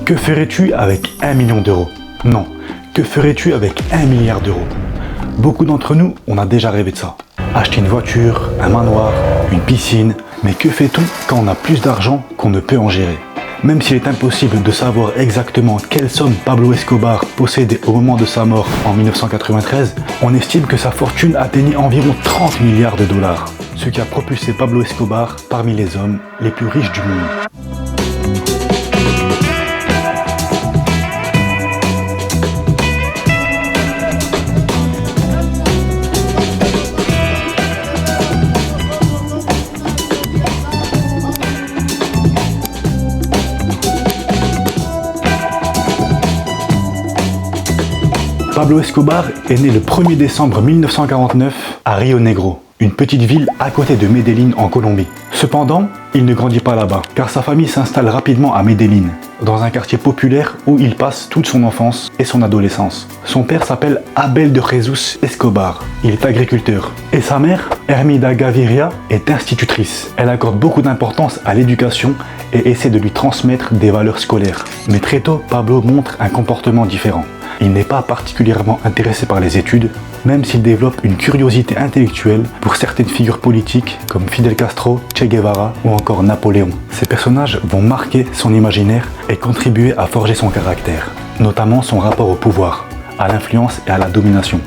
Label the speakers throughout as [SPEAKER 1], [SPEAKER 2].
[SPEAKER 1] Que ferais-tu avec 1 million d'euros? Non, que ferais-tu avec 1 milliard d'euros? Beaucoup d'entre nous, on a déjà rêvé de ça. Acheter une voiture, un manoir, une piscine, mais que fait-on quand on a plus d'argent qu'on ne peut en gérer? Même s'il est impossible de savoir exactement quelle somme Pablo Escobar possédait au moment de sa mort en 1993, on estime que sa fortune atteignait environ 30 milliards de dollars, ce qui a propulsé Pablo Escobar parmi les hommes les plus riches du monde. Pablo Escobar est né le 1er décembre 1949 à Rio Negro, une petite ville à côté de Medellín en Colombie. Cependant, il ne grandit pas là-bas, car sa famille s'installe rapidement à Medellín, dans un quartier populaire où il passe toute son enfance et son adolescence. Son père s'appelle Abel de Jesus Escobar, il est agriculteur, et sa mère, Hermida Gaviria, est institutrice. Elle accorde beaucoup d'importance à l'éducation et essaie de lui transmettre des valeurs scolaires. Mais très tôt, Pablo montre un comportement différent. Il n'est pas particulièrement intéressé par les études, même s'il développe une curiosité intellectuelle pour certaines figures politiques comme Fidel Castro, Che Guevara ou encore Napoléon. Ces personnages vont marquer son imaginaire et contribuer à forger son caractère, notamment son rapport au pouvoir, à l'influence et à la domination.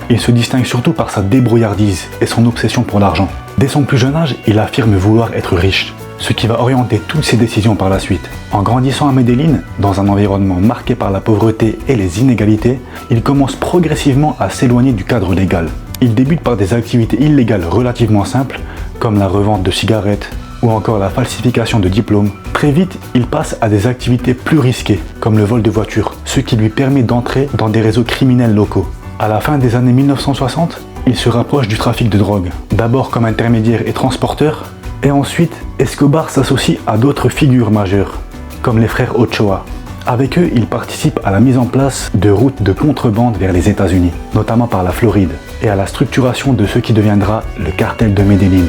[SPEAKER 1] Il se distingue surtout par sa débrouillardise et son obsession pour l'argent. Dès son plus jeune âge, il affirme vouloir être riche, ce qui va orienter toutes ses décisions par la suite. En grandissant à Medellín, dans un environnement marqué par la pauvreté et les inégalités, il commence progressivement à s'éloigner du cadre légal. Il débute par des activités illégales relativement simples, comme la revente de cigarettes ou encore la falsification de diplômes. Très vite, il passe à des activités plus risquées, comme le vol de voitures, ce qui lui permet d'entrer dans des réseaux criminels locaux. À la fin des années 1960, il se rapproche du trafic de drogue, d'abord comme intermédiaire et transporteur, et ensuite, Escobar s'associe à d'autres figures majeures, comme les frères Ochoa. Avec eux, il participe à la mise en place de routes de contrebande vers les États-Unis, notamment par la Floride, et à la structuration de ce qui deviendra le cartel de Medellín.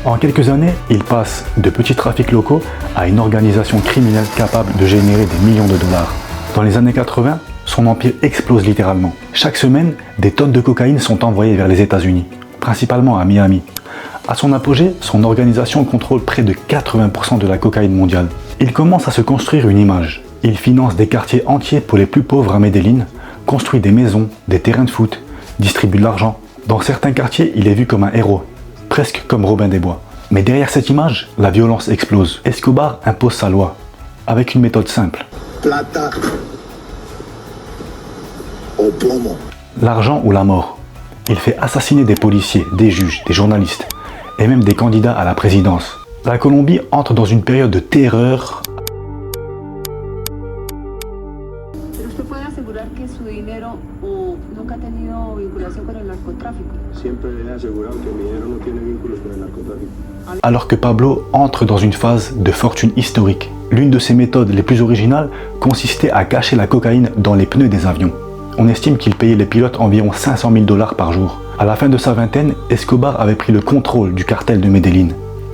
[SPEAKER 1] En quelques années, il passe de petits trafics locaux à une organisation criminelle capable de générer des millions de dollars. Dans les années 80, son empire explose littéralement. Chaque semaine, des tonnes de cocaïne sont envoyées vers les États-Unis, principalement à Miami. À son apogée, son organisation contrôle près de 80% de la cocaïne mondiale. Il commence à se construire une image. Il finance des quartiers entiers pour les plus pauvres à Medellín, construit des maisons, des terrains de foot, distribue de l'argent. Dans certains quartiers, il est vu comme un héros, presque comme Robin des Bois. Mais derrière cette image, la violence explose. Escobar impose sa loi, avec une méthode simple.
[SPEAKER 2] Plata o plomo.
[SPEAKER 1] L'argent ou la mort. Il fait assassiner des policiers, des juges, des journalistes et même des candidats à la présidence. La Colombie entre dans une période de terreur. Alors que Pablo entre dans une phase de fortune historique. L'une de ses méthodes les plus originales consistait à cacher la cocaïne dans les pneus des avions. On estime qu'il payait les pilotes environ 500 000 $ par jour. À la fin de sa vingtaine, Escobar avait pris le contrôle du cartel de Medellín.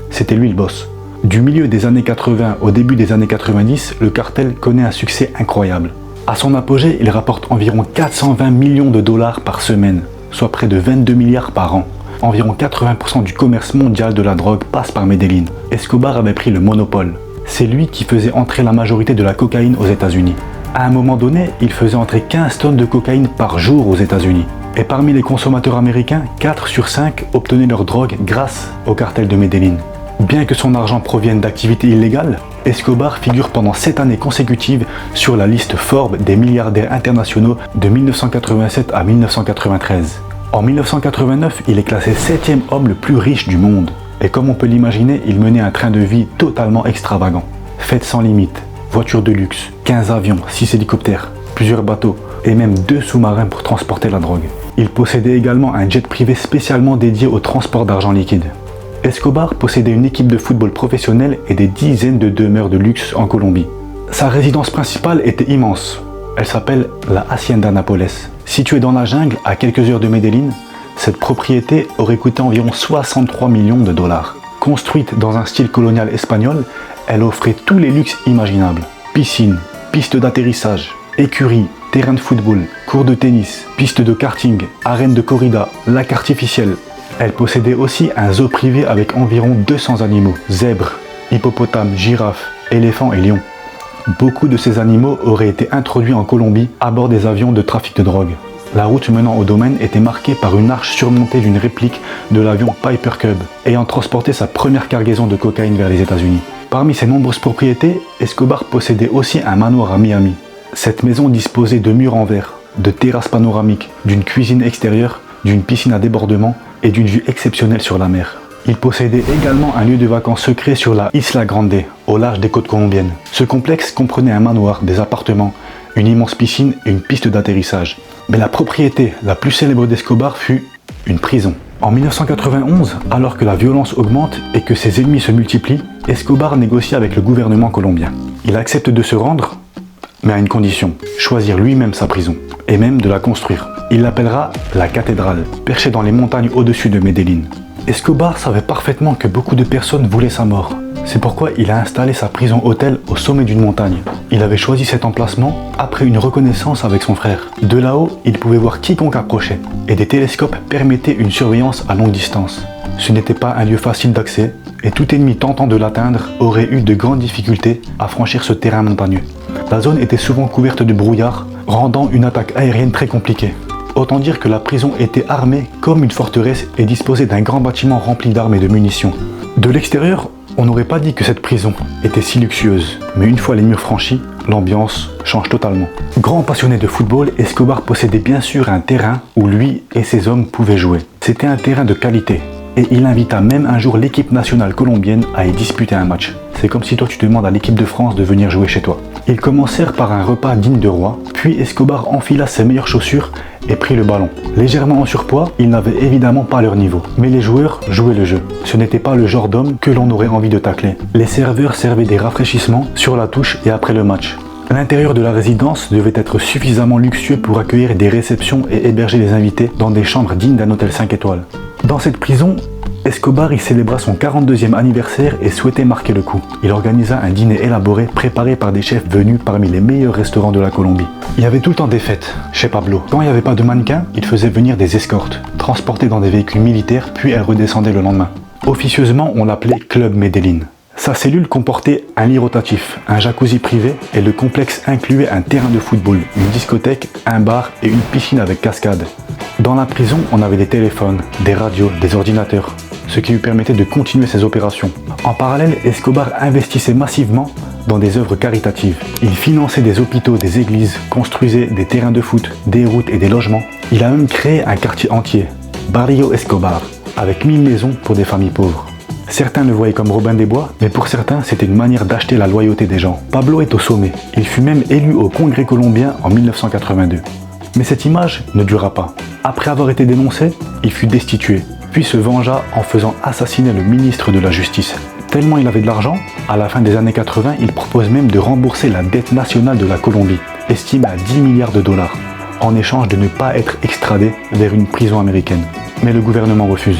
[SPEAKER 1] C'était lui le boss. Du milieu des années 80 au début des années 90, le cartel connaît un succès incroyable. À son apogée, il rapporte environ 420 millions de dollars par semaine, soit près de 22 milliards par an. Environ 80% du commerce mondial de la drogue passe par Medellín. Escobar avait pris le monopole. C'est lui qui faisait entrer la majorité de la cocaïne aux États-Unis. À un moment donné, il faisait entrer 15 tonnes de cocaïne par jour aux États-Unis. Et parmi les consommateurs américains, 4 sur 5 obtenaient leur drogue grâce au cartel de Medellín. Bien que son argent provienne d'activités illégales, Escobar figure pendant 7 années consécutives sur la liste Forbes des milliardaires internationaux de 1987 à 1993. En 1989, il est classé 7e homme le plus riche du monde. Et comme on peut l'imaginer, il menait un train de vie totalement extravagant. Fêtes sans limite, voitures de luxe, 15 avions, 6 hélicoptères, plusieurs bateaux et même 2 sous-marins pour transporter la drogue. Il possédait également un jet privé spécialement dédié au transport d'argent liquide. Escobar possédait une équipe de football professionnelle et des dizaines de demeures de luxe en Colombie. Sa résidence principale était immense. Elle s'appelle la Hacienda Nápoles. Située dans la jungle à quelques heures de Medellín, cette propriété aurait coûté environ 63 millions de dollars. Construite dans un style colonial espagnol, elle offrait tous les luxes imaginables. Piscine, piste d'atterrissage, écurie, terrain de football, cours de tennis, piste de karting, arène de corrida, lac artificiel. Elle possédait aussi un zoo privé avec environ 200 animaux, zèbres, hippopotames, girafes, éléphants et lions. Beaucoup de ces animaux auraient été introduits en Colombie à bord des avions de trafic de drogue. La route menant au domaine était marquée par une arche surmontée d'une réplique de l'avion Piper Cub, ayant transporté sa première cargaison de cocaïne vers les États-Unis. Parmi ses nombreuses propriétés, Escobar possédait aussi un manoir à Miami. Cette maison disposait de murs en verre, de terrasses panoramiques, d'une cuisine extérieure, d'une piscine à débordement et d'une vue exceptionnelle sur la mer. Il possédait également un lieu de vacances secret sur la Isla Grande, au large des côtes colombiennes. Ce complexe comprenait un manoir, des appartements, une immense piscine et une piste d'atterrissage. Mais la propriété la plus célèbre d'Escobar fut une prison. En 1991, alors que la violence augmente et que ses ennemis se multiplient, Escobar négocie avec le gouvernement colombien. Il accepte de se rendre, mais à une condition, choisir lui-même sa prison, et même de la construire. Il l'appellera la cathédrale, perchée dans les montagnes au-dessus de Medellín. Escobar savait parfaitement que beaucoup de personnes voulaient sa mort. C'est pourquoi il a installé sa prison-hôtel au sommet d'une montagne. Il avait choisi cet emplacement après une reconnaissance avec son frère. De là-haut, il pouvait voir quiconque approchait, et des télescopes permettaient une surveillance à longue distance. Ce n'était pas un lieu facile d'accès, et tout ennemi tentant de l'atteindre aurait eu de grandes difficultés à franchir ce terrain montagneux. La zone était souvent couverte de brouillard, rendant une attaque aérienne très compliquée. Autant dire que la prison était armée comme une forteresse et disposait d'un grand bâtiment rempli d'armes et de munitions. De l'extérieur, on n'aurait pas dit que cette prison était si luxueuse, mais une fois les murs franchis, l'ambiance change totalement. Grand passionné de football, Escobar possédait bien sûr un terrain où lui et ses hommes pouvaient jouer. C'était un terrain de qualité, et il invita même un jour l'équipe nationale colombienne à y disputer un match. C'est comme si toi tu demandes à l'équipe de France de venir jouer chez toi. Ils commencèrent par un repas digne de roi, puis Escobar enfila ses meilleures chaussures et prit le ballon. Légèrement en surpoids, il n'avait évidemment pas leur niveau. Mais les joueurs jouaient le jeu. Ce n'était pas le genre d'homme que l'on aurait envie de tacler. Les serveurs servaient des rafraîchissements sur la touche et après le match. L'intérieur de la résidence devait être suffisamment luxueux pour accueillir des réceptions et héberger les invités dans des chambres dignes d'un hôtel 5 étoiles. Dans cette prison, Escobar y célébra son 42e anniversaire et souhaitait marquer le coup. Il organisa un dîner élaboré préparé par des chefs venus parmi les meilleurs restaurants de la Colombie. Il y avait tout le temps des fêtes chez Pablo. Quand il n'y avait pas de mannequins, il faisait venir des escortes, transportées dans des véhicules militaires, puis elles redescendaient le lendemain. Officieusement, on l'appelait Club Medellín. Sa cellule comportait un lit rotatif, un jacuzzi privé et le complexe incluait un terrain de football, une discothèque, un bar et une piscine avec cascade. Dans la prison, on avait des téléphones, des radios, des ordinateurs, ce qui lui permettait de continuer ses opérations. En parallèle, Escobar investissait massivement dans des œuvres caritatives. Il finançait des hôpitaux, des églises, construisait des terrains de foot, des routes et des logements. Il a même créé un quartier entier, Barrio Escobar, avec 1000 maisons pour des familles pauvres. Certains le voyaient comme Robin des Bois, mais pour certains, c'était une manière d'acheter la loyauté des gens. Pablo est au sommet. Il fut même élu au Congrès colombien en 1982. Mais cette image ne dura pas. Après avoir été dénoncé, il fut destitué, puis se vengea en faisant assassiner le ministre de la Justice. Tellement il avait de l'argent, à la fin des années 80, il propose même de rembourser la dette nationale de la Colombie, estimée à 10 milliards de dollars, en échange de ne pas être extradé vers une prison américaine. Mais le gouvernement refuse.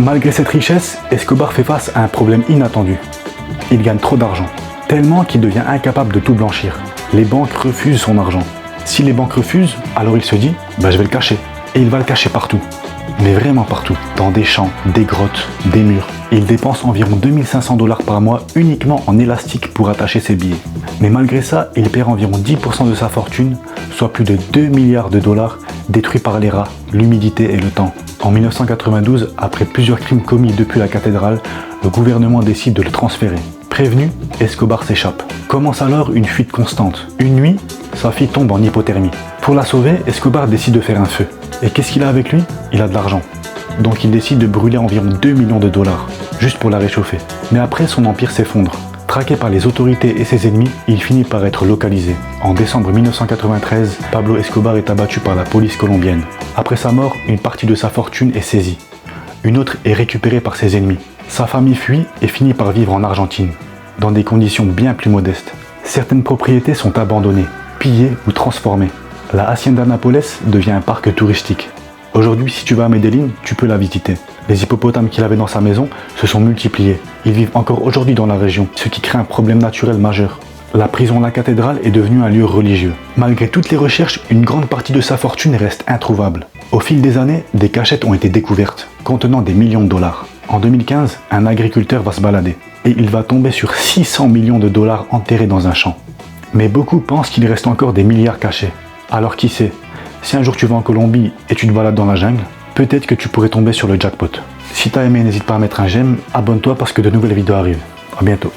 [SPEAKER 1] Malgré cette richesse, Escobar fait face à un problème inattendu. Il gagne trop d'argent, tellement qu'il devient incapable de tout blanchir. Les banques refusent son argent. Si les banques refusent, alors il se dit « je vais le cacher ». Et il va le cacher partout. Mais vraiment partout. Dans des champs, des grottes, des murs. Il dépense environ 2500 $ par mois uniquement en élastique pour attacher ses billets. Mais malgré ça, il perd environ 10% de sa fortune, soit plus de 2 milliards de dollars détruits par les rats, l'humidité et le temps. En 1992, après plusieurs crimes commis depuis la cathédrale, le gouvernement décide de le transférer. Prévenu, Escobar s'échappe. Commence alors une fuite constante. Une nuit, sa fille tombe en hypothermie. Pour la sauver, Escobar décide de faire un feu. Et qu'est-ce qu'il a avec lui? Il a de l'argent. Donc il décide de brûler environ 2 millions de dollars, juste pour la réchauffer. Mais après, son empire s'effondre. Traqué par les autorités et ses ennemis, il finit par être localisé. En décembre 1993, Pablo Escobar est abattu par la police colombienne. Après sa mort, une partie de sa fortune est saisie. Une autre est récupérée par ses ennemis. Sa famille fuit et finit par vivre en Argentine, dans des conditions bien plus modestes. Certaines propriétés sont abandonnées, pillées ou transformées. La Hacienda Nápoles devient un parc touristique. Aujourd'hui, si tu vas à Medellín, tu peux la visiter. Les hippopotames qu'il avait dans sa maison se sont multipliés. Ils vivent encore aujourd'hui dans la région, ce qui crée un problème naturel majeur. La prison La Cathédrale est devenue un lieu religieux. Malgré toutes les recherches, une grande partie de sa fortune reste introuvable. Au fil des années, des cachettes ont été découvertes, contenant des millions de dollars. En 2015, un agriculteur va se balader, et il va tomber sur 600 millions de dollars enterrés dans un champ. Mais beaucoup pensent qu'il reste encore des milliards cachés. Alors qui sait, si un jour tu vas en Colombie et tu te balades dans la jungle, peut-être que tu pourrais tomber sur le jackpot. Si t'as aimé, n'hésite pas à mettre un j'aime, abonne-toi parce que de nouvelles vidéos arrivent. À bientôt.